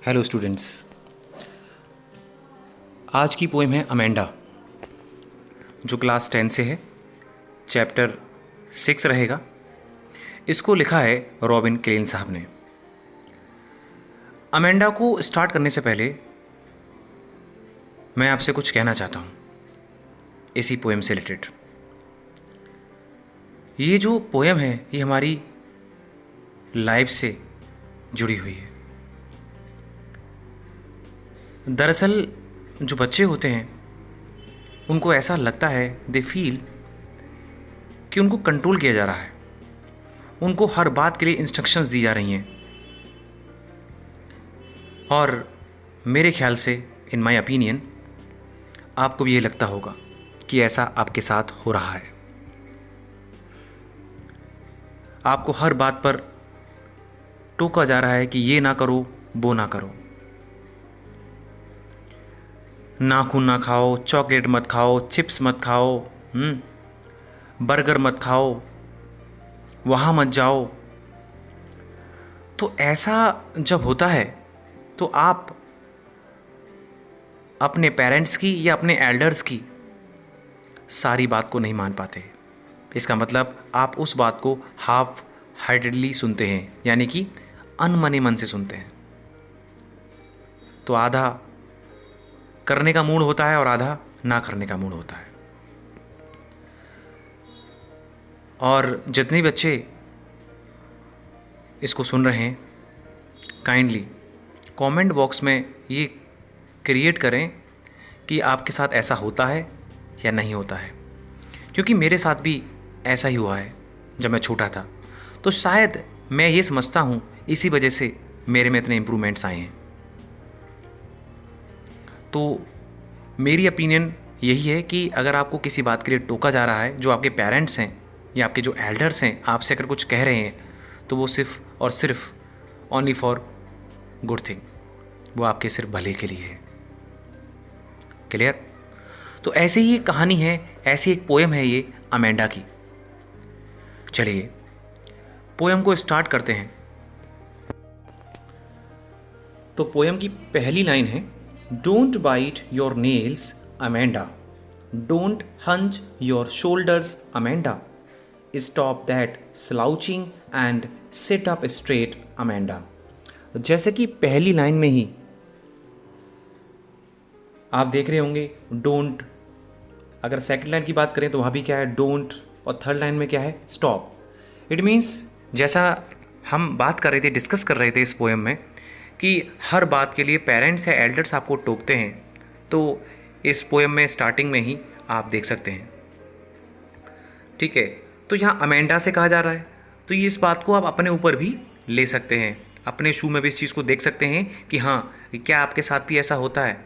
Hello students. आज की poem है अमेंडा, जो क्लास 10 से है। चैप्टर 6 रहेगा। इसको लिखा है रॉबिन क्लेन साहब ने। अमेंडा को स्टार्ट करने से पहले मैं आपसे कुछ कहना चाहता हूँ इसी पोएम से रिलेटेड। ये जो पोएम है ये हमारी लाइफ से जुड़ी हुई है। दरअसल जो बच्चे होते हैं उनको ऐसा लगता है, दे फील कि उनको कंट्रोल किया जा रहा है, उनको हर बात के लिए इंस्ट्रक्शंस दी जा रही हैं। और मेरे ख्याल से, इन माय ओपिनियन, आपको भी ये लगता होगा कि ऐसा आपके साथ हो रहा है। आपको हर बात पर टोका जा रहा है कि ये ना करो, वो ना करो, नाखून ना खाओ, चॉकलेट मत खाओ, चिप्स मत खाओ, बर्गर मत खाओ, वहाँ मत जाओ। तो ऐसा जब होता है तो आप अपने पेरेंट्स की या अपने एल्डर्स की सारी बात को नहीं मान पाते। इसका मतलब आप उस बात को हाफ हार्टेडली सुनते हैं, यानी कि अनमने मन से सुनते हैं। तो आधा करने का मूड होता है और आधा ना करने का मूड होता है। और जितने बच्चे इसको सुन रहे हैं, काइंडली कमेंट बॉक्स में ये क्रिएट करें कि आपके साथ ऐसा होता है या नहीं होता है। क्योंकि मेरे साथ भी ऐसा ही हुआ है जब मैं छोटा था। तो शायद मैं ये समझता हूँ इसी वजह से मेरे में इतने इम्प्रूवमेंट्स आए हैं। तो मेरी ओपिनियन यही है कि अगर आपको किसी बात के लिए टोका जा रहा है, जो आपके पेरेंट्स हैं या आपके जो एल्डर्स हैं आपसे अगर कुछ कह रहे हैं, तो वो सिर्फ और सिर्फ ओनली फॉर गुड थिंग, वो आपके सिर्फ भले के लिए है। क्लियर? तो ऐसी ही एक कहानी है, ऐसी एक पोएम है ये अमेंडा की। चलिए पोएम को स्टार्ट करते हैं। तो पोएम की पहली लाइन है, don't bite your nails Amanda, don't hunch your shoulders Amanda, stop that slouching and sit up straight Amanda. जैसे कि पहली लाइन में ही आप देख रहे होंगे डोंट। अगर सेकंड लाइन की बात करें तो वहाँ भी क्या है, डोंट, और थर्ड लाइन में क्या है, स्टॉप। इट मीन्स जैसा हम बात कर रहे थे, डिस्कस कर रहे थे इस पोएम में, कि हर बात के लिए पेरेंट्स या एल्डर्स आपको टोकते हैं। तो इस पोएम में स्टार्टिंग में ही आप देख सकते हैं। ठीक है, तो यहाँ अमेंडा से कहा जा रहा है, तो ये इस बात को आप अपने ऊपर भी ले सकते हैं, अपने शू में भी इस चीज़ को देख सकते हैं कि हाँ, क्या आपके साथ भी ऐसा होता है।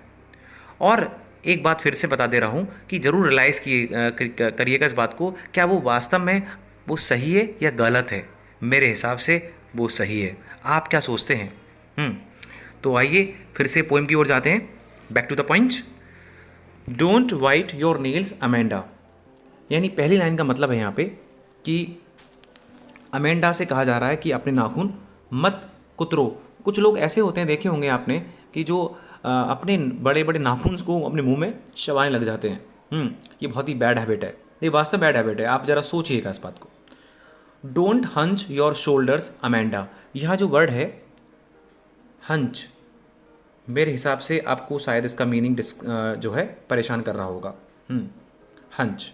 और एक बात फिर से बता दे रहा हूँ कि ज़रूर रियलाइज़ करिएगा इस बात को, क्या वो वास्तव में वो सही है या गलत है। मेरे हिसाब से वो सही है। आप क्या सोचते हैं? तो आइए फिर से पोएम की ओर जाते हैं। Back to the point. Don't bite your nails Amanda, यानी पहली लाइन का मतलब है यहाँ पे कि अमेंडा से कहा जा रहा है कि अपने नाखून मत कुतरो। कुछ लोग ऐसे होते हैं, देखे होंगे आपने, कि जो अपने बड़े बड़े नाखून को अपने मुंह में चबाने लग जाते हैं। ये बहुत ही बैड हैबिट है, ये वास्तव बैड हैबिट है। आप ज़रा सोचिएगा इस बात को। Don't hunch your shoulders Amanda, यहाँ जो वर्ड है हंच, मेरे हिसाब से आपको शायद इसका मीनिंग जो है परेशान कर रहा होगा। हंच,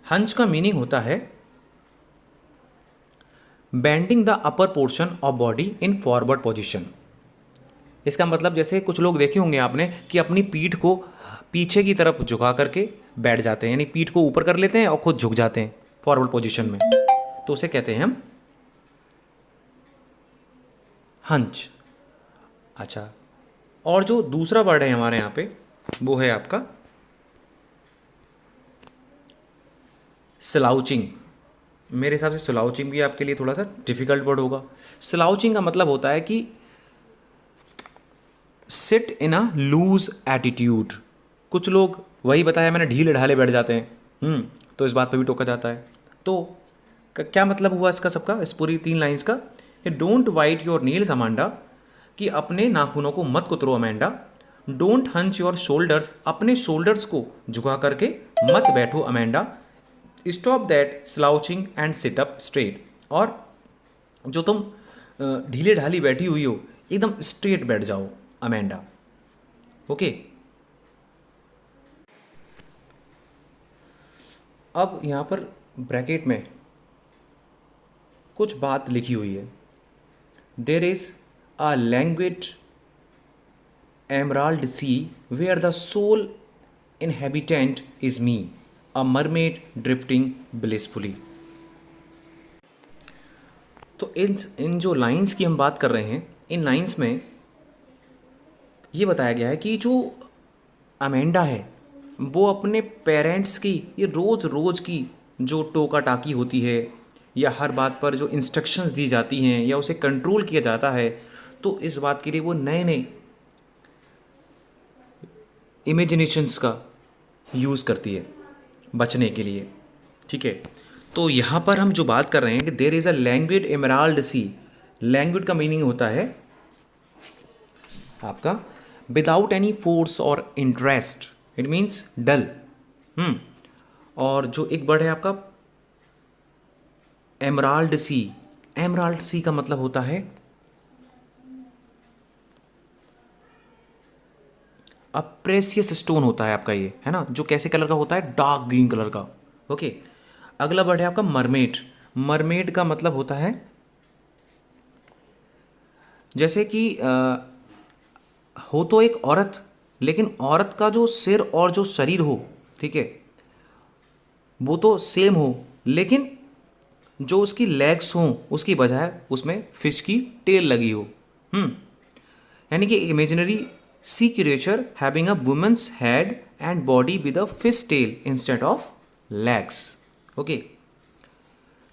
हंच का मीनिंग होता है bending the upper portion of body in forward position. इसका मतलब जैसे कुछ लोग देखे होंगे आपने कि अपनी पीठ को पीछे की तरफ झुका करके बैठ जाते हैं, यानी पीठ को ऊपर कर लेते हैं और खुद झुक जाते हैं फॉरवर्ड पोजीशन में, तो उसे कहते हैं हम हंच। अच्छा, और जो दूसरा वर्ड है हमारे यहाँ पे वो है आपका स्लाउचिंग। मेरे हिसाब से स्लाउचिंग भी आपके लिए थोड़ा सा डिफिकल्ट वर्ड होगा। स्लाउचिंग का मतलब होता है कि sit in a loose attitude. कुछ लोग, वही बताया मैंने, ढीले ढाले बैठ जाते हैं। तो इस बात पे भी टोका जाता है। तो क्या मतलब हुआ इसका सबका, इस पूरी 3 लाइंस का? Don't bite your nails Amanda, कि अपने नाखूनों को मत कुतरो Amanda. Don't hunch your shoulders, अपने शोल्डर्स को झुका करके मत बैठो Amanda. Stop that slouching and sit up straight, और जो तुम ढीले ढाली बैठी हुई हो एकदम स्ट्रेट बैठ जाओ अमेंडा। ओके, अब यहाँ पर ब्रैकेट में कुछ बात लिखी हुई है। There is a languid emerald sea where the sole inhabitant is me, a mermaid drifting blissfully। तो इन जो लाइंस की हम बात कर रहे हैं, इन लाइंस में ये बताया गया है कि जो अमेंडा है वो अपने पेरेंट्स की ये रोज़ रोज़ की जो टोका टाकी होती है या हर बात पर जो इंस्ट्रक्शंस दी जाती हैं या उसे कंट्रोल किया जाता है, तो इस बात के लिए वो नए नए इमेजिनेशंस का यूज़ करती है बचने के लिए। ठीक है, तो यहाँ पर हम जो बात कर रहे हैं कि there is a languid emerald sea. Languid का मीनिंग होता है आपका विदाउट एनी फोर्स और इंटरेस्ट, इट मीन्स डल। और जो एक वर्ड है आपका एमराल्ड सी, एमराल्ड सी का मतलब होता है अब प्रेसियस स्टोन होता है आपका, ये है ना, जो कैसे कलर का होता है, डार्क ग्रीन कलर का। ओके, अगला वर्ड है आपका मरमेड। मरमेड का मतलब होता है जैसे कि हो तो एक औरत, लेकिन औरत का जो सिर और जो शरीर हो, ठीक है, वो तो सेम हो, लेकिन जो उसकी लेग्स हों उसकी बजाय उसमें फिश की टेल लगी हो। यानी कि imaginary sea creature having a woman's head and body with a fish tail instead of legs. Okay,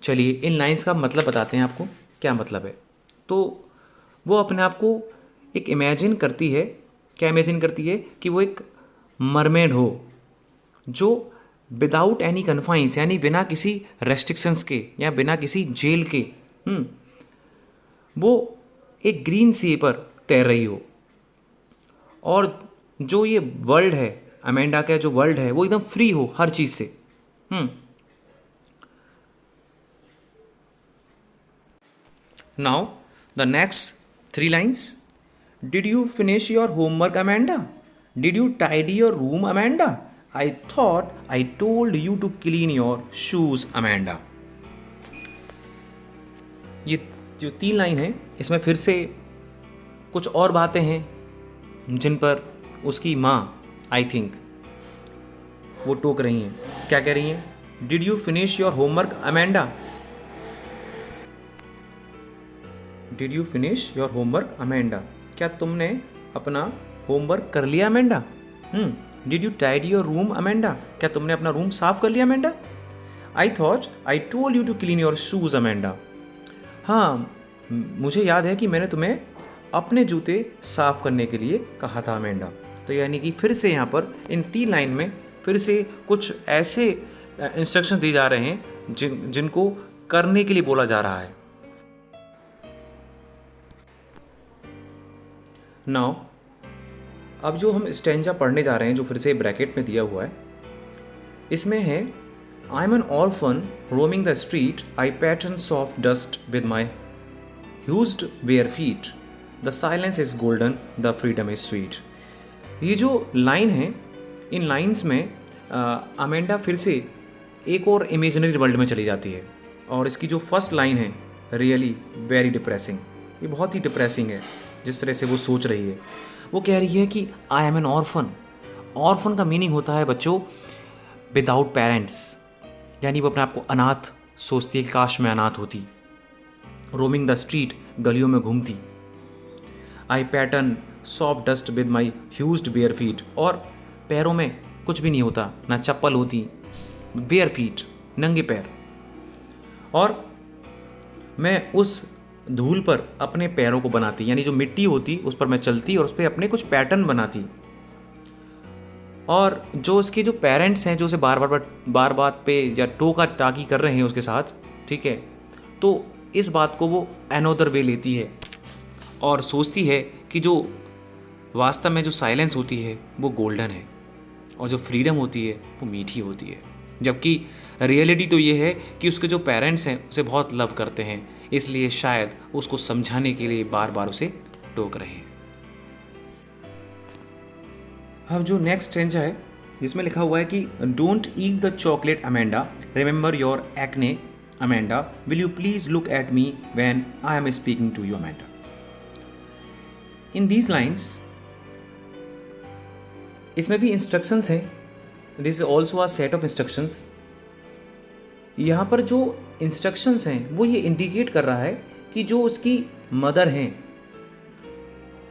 चलिए इन लाइंस का मतलब बताते हैं आपको क्या मतलब है। तो वो अपने आप को एक इमेजिन करती है, क्या इमेजिन करती है कि वो एक मरमेड हो जो विदाउट एनी कन्फाइंस, यानी बिना किसी रेस्ट्रिक्शंस के या बिना किसी जेल के वो एक ग्रीन सी पर तैर रही हो, और जो ये वर्ल्ड है अमेंडा का, जो वर्ल्ड है वो एकदम फ्री हो हर चीज़ से। Now the next 3 lines. Did you finish your homework Amanda? Did you tidy your room Amanda? I thought I told you to clean your shoes Amanda. ये जो 3 लाइन है इसमें फिर से कुछ और बातें हैं जिन पर उसकी माँ आई थिंक वो टोक रही हैं। क्या कह रही हैं? Did you finish your homework Amanda? Did you finish your homework Amanda? क्या तुमने अपना होमवर्क कर लिया Amanda? Did you tidy your room Amanda? क्या तुमने अपना रूम साफ कर लिया Amanda? I thought I told you to clean your shoes Amanda. हाँ, मुझे याद है कि मैंने तुम्हें अपने जूते साफ करने के लिए कहा था अमेंडा। तो यानी कि फिर से यहाँ पर इन 3 लाइन में फिर से कुछ ऐसे इंस्ट्रक्शन दिए जा रहे हैं जिनको करने के लिए बोला जा रहा है। नाउ अब जो हम स्टेंजा पढ़ने जा रहे हैं, जो फिर से ब्रैकेट में दिया हुआ है, इसमें है I am an orphan roaming the street, I pattern soft dust with my hued bare feet, the silence is golden, the freedom is sweet. ये जो लाइन है, इन लाइन्स में अमेंडा फिर से एक और इमेजिनरी वर्ल्ड में चली जाती है, और इसकी जो फर्स्ट लाइन है रियली वेरी डिप्रेसिंग, ये बहुत ही डिप्रेसिंग है जिस तरह से वो सोच रही है। वो कह रही है कि आई एम एन ऑर्फन। ऑर्फन का मीनिंग होता है बच्चों विदाउट पेरेंट्स, यानी वो अपने आप को अनाथ सोचती है कि काश मैं अनाथ होती। रोमिंग द स्ट्रीट, गलियों में घूमती। I pattern soft dust with my hued bare feet, और पैरों में कुछ भी नहीं होता, ना चप्पल होती, बेयर फीट, नंगे पैर, और मैं उस धूल पर अपने पैरों को बनाती, यानी जो मिट्टी होती उस पर मैं चलती और उस पर अपने कुछ पैटर्न बनाती। और जो उसके जो पेरेंट्स हैं जो उसे बार बात पे या टोका टाकी कर रहे हैं उसके साथ, ठीक है, तो इस बात को वो अनोदर वे लेती है और सोचती है कि जो वास्तव में जो साइलेंस होती है वो गोल्डन है और जो फ्रीडम होती है वो मीठी होती है। जबकि रियलिटी तो ये है कि उसके जो पेरेंट्स हैं उसे बहुत लव करते हैं, इसलिए शायद उसको समझाने के लिए बार बार उसे टोक रहे हैं। अब जो नेक्स्ट स्टेंजा है जिसमें लिखा हुआ है कि don't eat the chocolate Amanda, remember your acne Amanda, will you please look at me when I am speaking to you Amanda. In these lines, इसमें भी इंस्ट्रक्शंस हैं, this is also a set of instructions. यहाँ पर जो instructions हैं वो ये indicate कर रहा है कि जो उसकी मदर हैं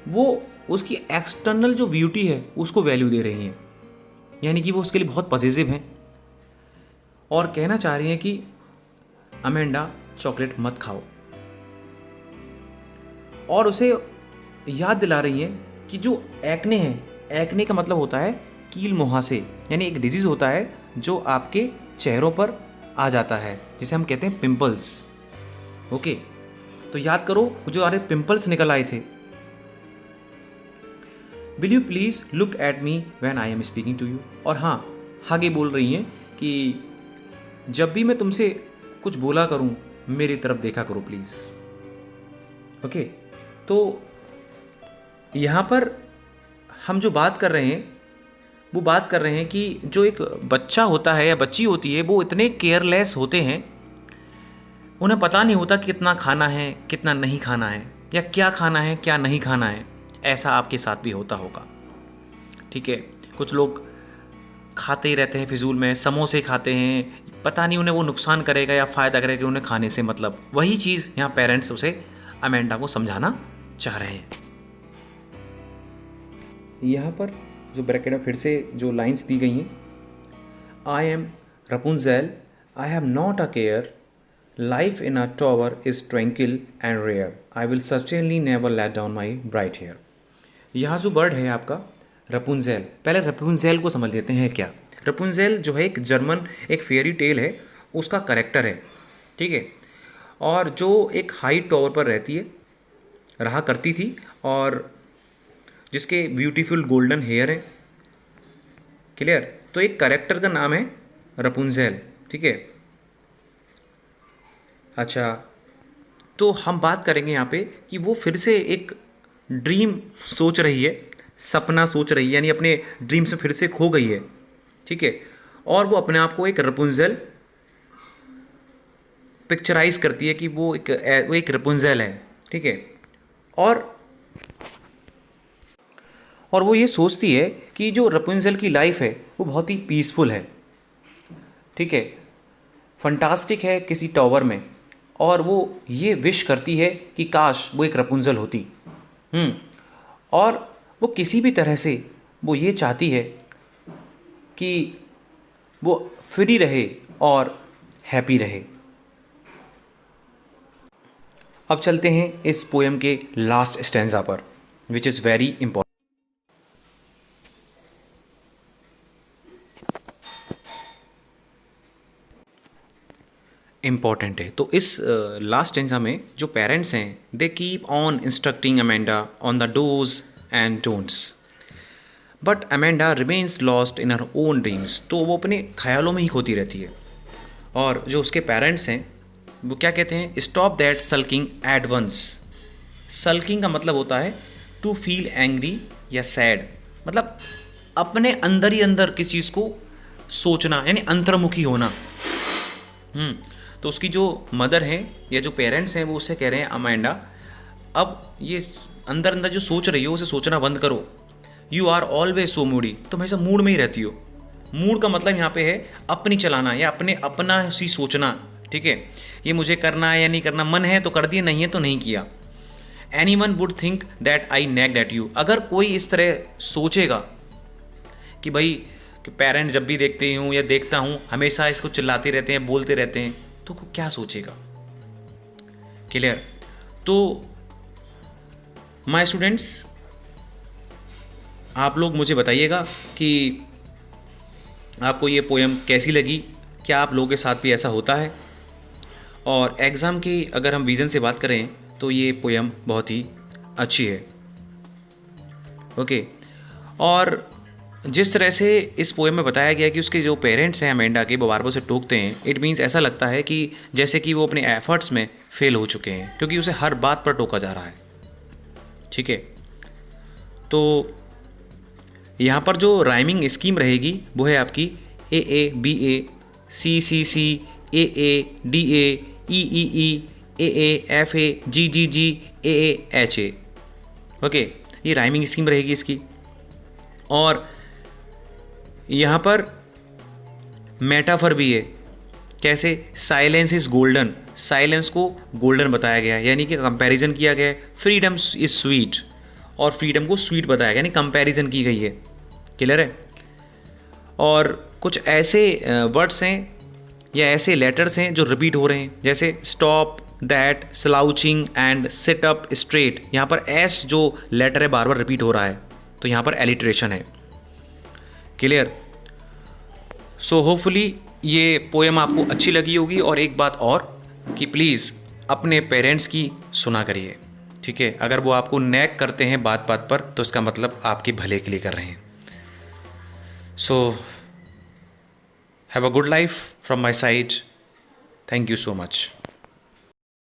वो उसकी एक्सटर्नल जो ब्यूटी है उसको वैल्यू दे रही हैं, यानी कि वो उसके लिए बहुत पॉजिटिव हैं और कहना चाह रही हैं कि अमेंडा चॉकलेट मत खाओ, और उसे याद दिला रही हैं कि जो एक्ने है, एक्ने का मतलब होता है कील मुहासे, यानी एक डिजीज़ होता है जो आपके चेहरों पर आ जाता है जिसे हम कहते हैं पिंपल्स। ओके, तो याद करो जो सारे पिंपल्स निकल आए थे। Will you please look at me when I am speaking to you, और हाँ, आगे बोल रही हैं कि जब भी मैं तुमसे कुछ बोला करूं मेरी तरफ देखा करो प्लीज़। ओके, तो यहाँ पर हम जो बात कर रहे हैं वो बात कर रहे हैं कि जो एक बच्चा होता है या बच्ची होती है वो इतने केयरलेस होते हैं, उन्हें पता नहीं होता कि कितना खाना है कितना नहीं खाना है, या क्या खाना है क्या नहीं खाना है। ऐसा आपके साथ भी होता होगा, ठीक है। कुछ लोग खाते ही रहते हैं फिजूल में, समोसे खाते हैं, पता नहीं उन्हें वो नुकसान करेगा या फ़ायदा करेगा, उन्हें खाने से मतलब। वही चीज़ यहाँ पेरेंट्स उसे अमेंडा को समझाना चाह रहे हैं। यहाँ पर जो ब्रैकेट में फिर से जो लाइंस दी गई हैं, I am Rapunzel, I have not a care, life in a tower is tranquil and rare, I will certainly never let down my bright hair. यहाँ जो वर्ड है आपका रपुंजेल, पहले रपुंजेल को समझ लेते हैं क्या। रपुंजेल जो है एक जर्मन एक फेयरी टेल है, उसका करेक्टर है, ठीक है, और जो एक हाई टॉवर पर रहा करती थी और जिसके ब्यूटीफुल गोल्डन हेयर है। क्लियर, तो एक करेक्टर का नाम है रपुंजेल, ठीक है। अच्छा, तो हम बात करेंगे यहाँ पे कि वो फिर से एक ड्रीम सोच रही है, सपना सोच रही है, यानी अपने ड्रीम से फिर से खो गई है, ठीक है, और वो अपने आप को एक रपुंजेल पिक्चराइज करती है कि वो एक रपुंजेल है, ठीक है। और वो ये सोचती है कि जो रपुंजेल की लाइफ है वो बहुत ही पीसफुल है, ठीक है, फंटास्टिक है किसी टॉवर में, और वो ये विश करती है कि काश वो एक रपुंजेल होती। और वो किसी भी तरह से वो ये चाहती है कि वो फ्री रहे और हैप्पी रहे। अब चलते हैं इस पोएम के लास्ट स्टैंजा पर, which is very important. Important है। तो इस लास्ट स्टेंजा में जो पेरेंट्स हैं they keep on instructing Amanda on the dos and don'ts, but Amanda remains lost in her own dreams. तो वो अपने ख्यालों में ही खोती रहती है। और जो उसके पेरेंट्स हैं वो क्या कहते हैं, stop that sulking at once. Sulking का मतलब होता है टू फील एंग्री या सैड, मतलब अपने अंदर ही अंदर किसी चीज़ को सोचना, यानी अंतर्मुखी होना। तो उसकी जो मदर हैं या जो पेरेंट्स हैं वो उससे कह रहे हैं अमेंडा अब ये अंदर अंदर जो सोच रही हो उसे सोचना बंद करो। You are always so moody, तुम हमेशा मूड में ही रहती हो। मूड का मतलब यहाँ पे है अपनी चलाना या अपना सी सोचना, ठीक है। ये मुझे करना है या नहीं करना, मन है तो कर दिया, नहीं है तो नहीं किया। Anyone would think that I nagged at you. अगर कोई इस तरह सोचेगा कि भाई कि पेरेंट्स जब भी देखते हूँ या देखता हूँ हमेशा इसको चिल्लाते रहते हैं, बोलते रहते हैं, तो क्या सोचेगा। क्लियर। तो माय स्टूडेंट्स, आप लोग मुझे बताइएगा कि आपको ये पोएम कैसी लगी, क्या आप लोगों के साथ भी ऐसा होता है। और एग्ज़ाम की अगर हम विज़न से बात करें तो ये पोएम बहुत ही अच्छी है। ओके। और जिस तरह से इस पोएम में बताया गया कि उसके जो पेरेंट्स हैं अमेंडा के, वो बार बार उसे टोकते हैं, इट मीन्स ऐसा लगता है कि जैसे कि वो अपने एफर्ट्स में फेल हो चुके हैं, क्योंकि उसे हर बात पर टोका जा रहा है। ठीक है, तो यहाँ पर जो राइमिंग स्कीम रहेगी वो है आपकी A A B A C C C A A D A E E E A F A G G G A H A. Okay, ये राइमिंग स्कीम रहेगी इसकी। और यहाँ पर मेटाफर भी है। कैसे? साइलेंस इज़ गोल्डन, साइलेंस को गोल्डन बताया गया है, यानी कि कंपैरिजन किया गया है। फ्रीडम इज़ स्वीट, और फ्रीडम को स्वीट बताया गया, यानी कंपैरिजन की गई है। क्लियर है? और कुछ ऐसे वर्ड्स हैं या ऐसे लेटर्स हैं जो रिपीट हो रहे हैं, जैसे stop, that, slouching and sit up straight. यहाँ पर एस जो लेटर है बार बार रिपीट हो रहा है, तो यहाँ पर एलिट्रेशन है। क्लियर? सो होपफुली ये पोएम आपको अच्छी लगी होगी। और एक बात और कि प्लीज़ अपने पेरेंट्स की सुना करिए। ठीक है, अगर वो आपको नैग करते हैं बात बात पर, तो इसका मतलब आपके भले के लिए कर रहे हैं। So have a good life from my side. Thank you so much.